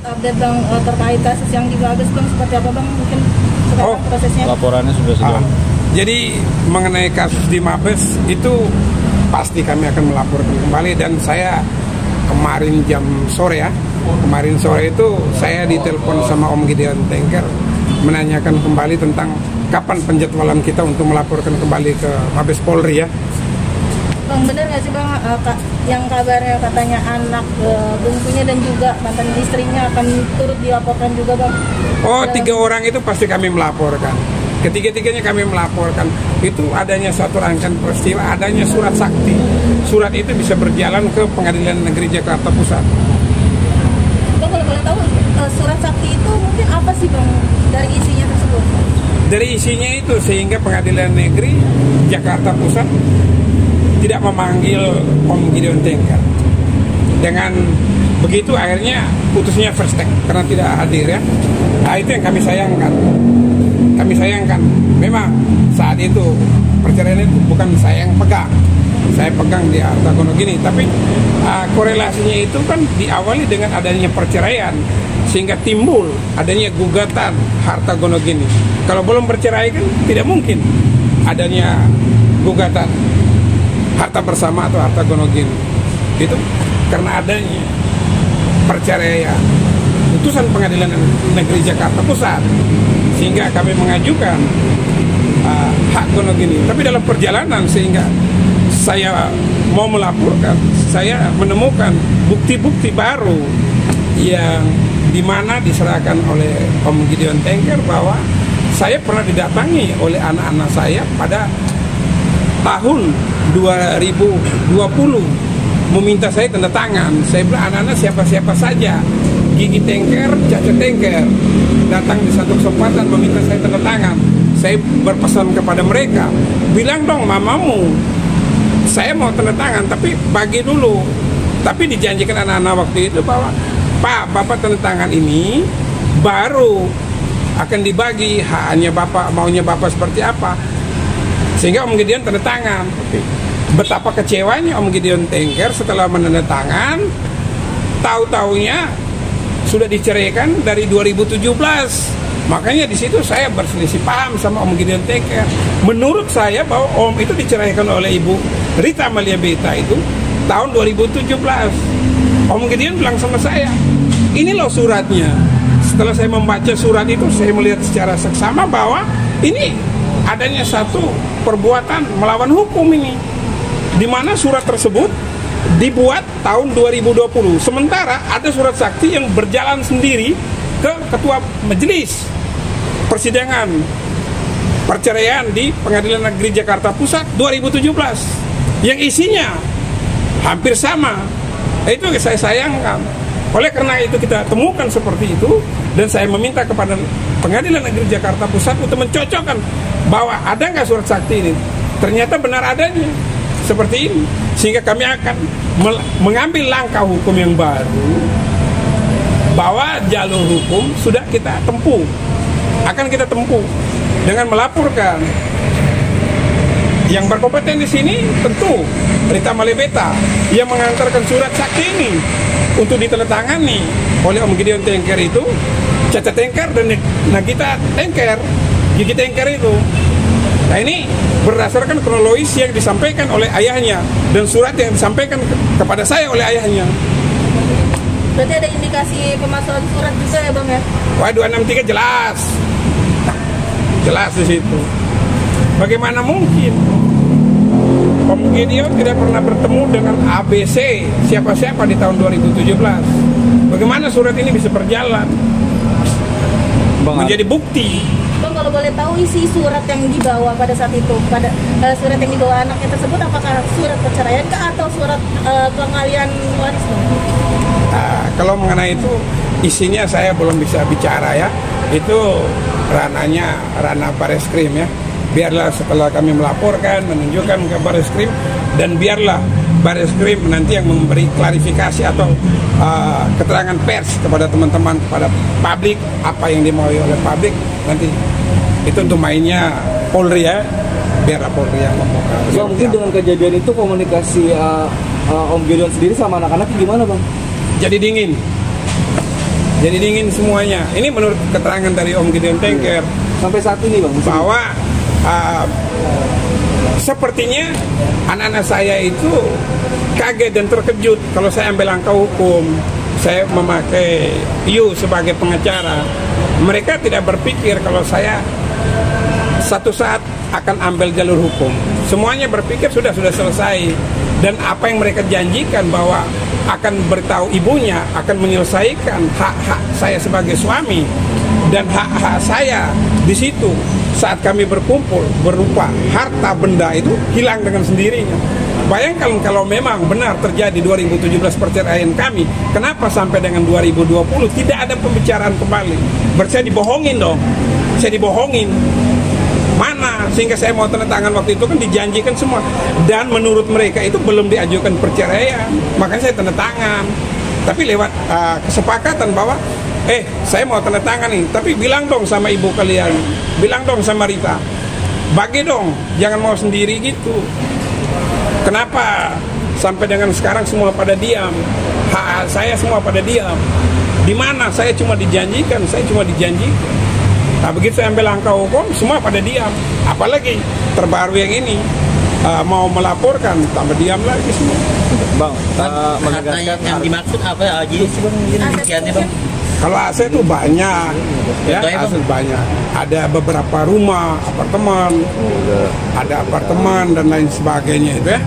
Update Bang terkait kasus yang di Bagas Bang, seperti apa Bang mungkin sekarang prosesnya? Laporannya sudah sejauh. Jadi mengenai kasus di Mabes itu pasti kami akan melaporkan kembali, dan saya kemarin jam sore itu saya ditelepon sama Om Gideon Tengker menanyakan kembali tentang kapan penjadwalan kita untuk melaporkan kembali ke Mabes Polri ya. Bang, benar nggak sih Bang yang kabarnya katanya anak bungsunya dan juga mantan istrinya akan turut dilaporkan juga Bang? Oh, 3 orang itu pasti kami melaporkan. Ketiga-tiganya kami melaporkan. Itu adanya suatu rangkaian peristiwa, adanya surat sakti. Surat itu bisa berjalan ke Pengadilan Negeri Jakarta Pusat. Bang, kalau boleh tahu surat sakti itu mungkin apa sih Bang dari isinya tersebut? Dari isinya itu sehingga Pengadilan Negeri Jakarta Pusat tidak memanggil Om Gideon Tengker. Dengan begitu akhirnya putusnya first take karena tidak hadir ya. Nah, itu yang kami sayangkan. Kami sayangkan. Memang saat itu perceraian itu bukan saya yang pegang. Saya pegang di harta gono gini, tapi korelasinya itu kan diawali dengan adanya perceraian sehingga timbul adanya gugatan harta gono gini. Kalau belum bercerai kan tidak mungkin adanya gugatan harta bersama atau harta gono gini. Itu karena adanya perceraian putusan Pengadilan Negeri Jakarta Pusat sehingga kami mengajukan hak gono gini. Tapi dalam perjalanan sehingga saya mau melaporkan, saya menemukan bukti-bukti baru yang dimana diserahkan oleh Om Gideon Tengker bahwa saya pernah didatangi oleh anak-anak saya pada tahun 2020 meminta saya tanda tangan. Saya bilang anak-anak siapa-siapa saja, Gigi Tengker, Caca Tengker, datang di satu kesempatan meminta saya tanda tangan. Saya berpesan kepada mereka, bilang dong mamamu, saya mau tanda tangan tapi bagi dulu. Tapi dijanjikan anak-anak waktu itu bahwa Pak, Bapak tanda tangan ini baru akan dibagi haknya Bapak, maunya Bapak seperti apa. Sehingga Om Gideon tanda tangan. Betapa kecewanya Om Gideon Tengker setelah menandatangan, tahu-taunya sudah diceraikan dari 2017. Makanya di situ saya berselisih paham sama Om Gideon Tengker. Menurut saya bahwa Om itu diceraikan oleh Ibu Rita Amalia Beta itu tahun 2017. Om Gideon bilang sama saya, ini loh suratnya. Setelah saya membaca surat itu, saya melihat secara seksama bahwa ini adanya satu perbuatan melawan hukum ini, di mana surat tersebut dibuat tahun 2020. Sementara ada surat sakti yang berjalan sendiri ke Ketua Majelis Persidangan Perceraian di Pengadilan Negeri Jakarta Pusat 2017 yang isinya hampir sama. Itu saya sayangkan. Oleh karena itu kita temukan seperti itu, dan saya meminta kepada Pengadilan Negeri Jakarta Pusat untuk mencocokkan bahwa ada nggak surat sakti ini. Ternyata benar adanya seperti ini, sehingga kami akan mengambil langkah hukum yang baru, bahwa jalur hukum sudah kita tempuh, akan kita tempuh dengan melaporkan. Yang berkompeten di sini tentu Rita Amalia Beta yang mengantarkan surat sakti ini untuk ditandatangani oleh Om Gideon Tengker itu, Caca Tengker dan Nagita Tengker, Gigi Tengker itu. Nah, ini berdasarkan kronologis yang disampaikan oleh ayahnya dan surat yang disampaikan kepada saya oleh ayahnya. Berarti ada indikasi pemalsuan surat juga ya Bang ya? Wah, 263 jelas. Jelas di situ. Bagaimana mungkin Om Gideon tidak pernah bertemu dengan ABC siapa-siapa di tahun 2017? Bagaimana surat ini bisa berjalan menjadi bukti? Bang, kalau boleh tahu isi surat yang dibawa pada saat itu, pada surat yang dibawa anaknya tersebut, apakah surat perceraian kah atau surat pengalihan waris? Kalau mengenai itu isinya saya belum bisa bicara ya. Itu ranahnya ranah Bareskrim ya. Biarlah setelah kami melaporkan, menunjukkan ke Bareskrim, dan biarlah Bareskrim nanti yang memberi klarifikasi atau keterangan pers kepada teman-teman, kepada publik, apa yang dimaui oleh publik. Nanti itu untuk mainnya Polri ya. biar Polri yang ngomong. Bang, mungkin dengan kejadian itu komunikasi Om Gideon sendiri sama anak-anak gimana Bang? Jadi dingin semuanya. Ini menurut keterangan dari Om Gideon Tengker. Sampai saat ini Bang? Bahwa sepertinya anak-anak saya itu kaget dan terkejut kalau saya ambil langkah hukum. Saya memakai Yu sebagai pengacara. Mereka tidak berpikir kalau saya satu saat akan ambil jalur hukum. Semuanya berpikir sudah selesai. Dan apa yang mereka janjikan bahwa akan beritahu ibunya, akan menyelesaikan hak-hak saya sebagai suami dan hak-hak saya di situ saat kami berkumpul berupa harta benda itu hilang dengan sendirinya. Bayangkan kalau memang benar terjadi 2017 perceraian kami, kenapa sampai dengan 2020 tidak ada pembicaraan kembali? Berarti saya dibohongin dong, saya dibohongin. Mana sehingga saya mau tanda tangan waktu itu kan dijanjikan semua, dan menurut mereka itu belum diajukan perceraian, makanya saya tanda tangan. Tapi lewat kesepakatan bahwa saya mau tanda tangan nih, tapi bilang dong sama ibu kalian, bilang dong sama Rita, bagi dong, jangan mau sendiri gitu. Kenapa sampai dengan sekarang semua pada diam? Hak saya semua pada diam. Di mana saya cuma dijanjikan, Nah begitu saya ambil langkah hukum, semua pada diam. Apalagi terbaru yang ini mau melaporkan, tambah diam lagi semua. Bang, menegaskan yang dimaksud apa aja rinciannya Bang? Kalau aset itu banyak, ya aset banyak. Ada beberapa rumah, apartemen dan lain sebagainya itu ya.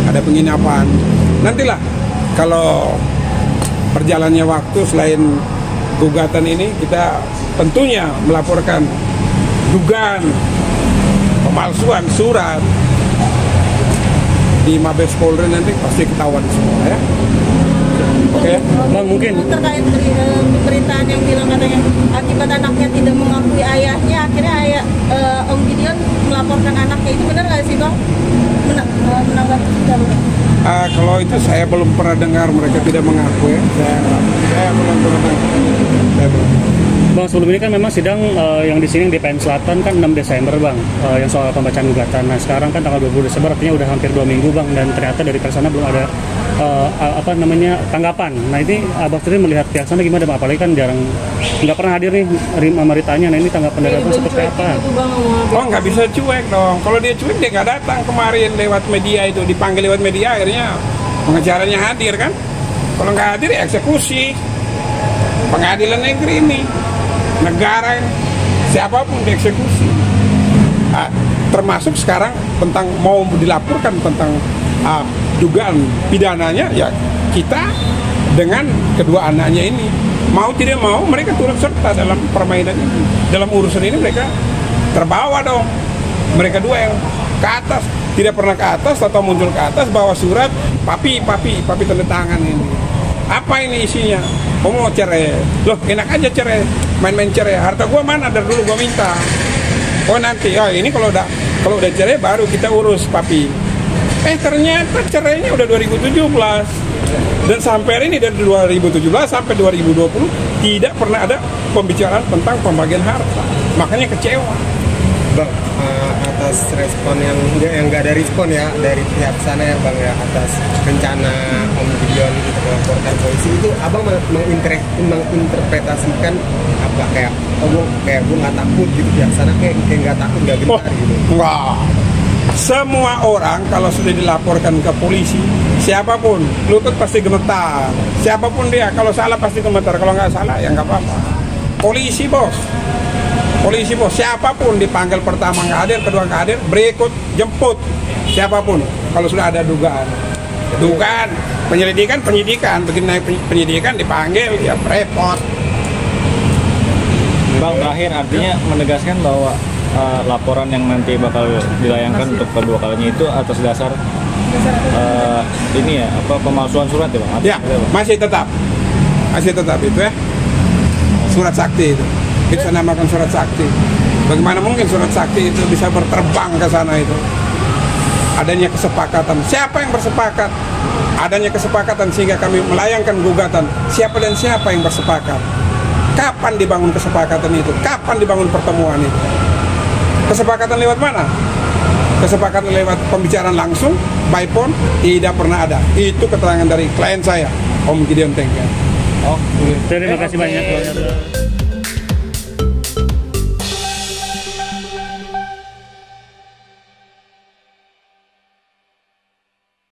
Ada penginapan. Nantilah kalau berjalannya waktu selain gugatan ini kita tentunya melaporkan dugaan pemalsuan surat di Mabes Polri, nanti pasti ketahuan semua ya. Oke. Bang, mungkin terkait pemberitaan yang bilang katanya akibat anaknya tidak mengakui ayahnya, akhirnya Om Gideon melaporkan anaknya, itu benar nggak sih Bang? Menanggapi tidak? Kalau itu saya belum pernah dengar mereka tidak mengakui. Saya belum pernah dengar. Bang, sebelum ini kan memang sidang yang di sini di PN Selatan kan 6 Desember Bang, yang soal pembacaan gugatan. Nah sekarang kan tanggal 20 Desember, artinya udah hampir 2 minggu Bang, dan ternyata dari pihak sana belum ada tanggapan. Nah ini Abang sendiri melihat pihak sana gimana Bang? Apalagi kan jarang, nggak pernah hadir nih Maritanya. Nah ini tanggapan dari Abang seperti apa? Oh nggak bisa cuek dong. Kalau dia cuek dia nggak datang kemarin lewat media itu, dipanggil lewat media akhirnya pengacaranya hadir kan. Kalau nggak hadir ya eksekusi. Pengadilan negeri ini, negara ini, siapapun dieksekusi. Termasuk sekarang tentang mau dilaporkan tentang dugaan pidananya ya kita dengan kedua anaknya ini. Mau tidak mau mereka turut serta dalam permainan ini. Dalam urusan ini mereka terbawa dong. Mereka dua yang ke atas, tidak pernah ke atas atau muncul ke atas bawa surat papi tanda tangan ini. Apa ini isinya? Mau cerai? Loh enak aja cerai, main-main cerai. Harta gua mana dari dulu gua minta. Oh nanti, ini kalau udah cerai baru kita urus papi. Ternyata cerainya udah 2017 dan sampai hari ini dari 2017 sampai 2020 tidak pernah ada pembicaraan tentang pembagian harta. Makanya kecewa. Bang, atas respon yang nggak ada respon ya dari pihak sana ya Bang ya, atas rencana Om Gideon untuk melaporkan polisi itu, Abang menginterpretasikan apa kayak gue nggak takut gitu, pihak sana kayak nggak takut, nggak gentar gitu? Enggak. Semua orang kalau sudah dilaporkan ke polisi, siapapun lutut pasti gemetar, siapapun dia kalau salah pasti gemetar, kalau nggak salah ya nggak apa-apa. Polisi bos, siapapun dipanggil pertama nggak hadir, kedua nggak hadir, berikut jemput siapapun. Kalau sudah ada dugaan, penyidikan, begitu naik penyidikan dipanggil, ya repot. Bang, terakhir artinya menegaskan bahwa laporan yang nanti bakal dilayangkan untuk kedua kalinya itu atas dasar ini ya, pemalsuan surat ya Bang? Ya, masih tetap itu ya, surat sakti itu. Kita namakan surat sakti. Bagaimana mungkin surat sakti itu bisa berterbang ke sana itu? Adanya kesepakatan. Siapa yang bersepakat? Adanya kesepakatan sehingga kami melayangkan gugatan. Siapa dan siapa yang bersepakat? Kapan dibangun kesepakatan itu? Kapan dibangun pertemuan itu? Kesepakatan lewat mana? kesepakatan lewat pembicaraan langsung by phone tidak pernah ada. Itu keterangan dari klien saya, Om Gideon Tengger. Terima kasih banyak. Bang.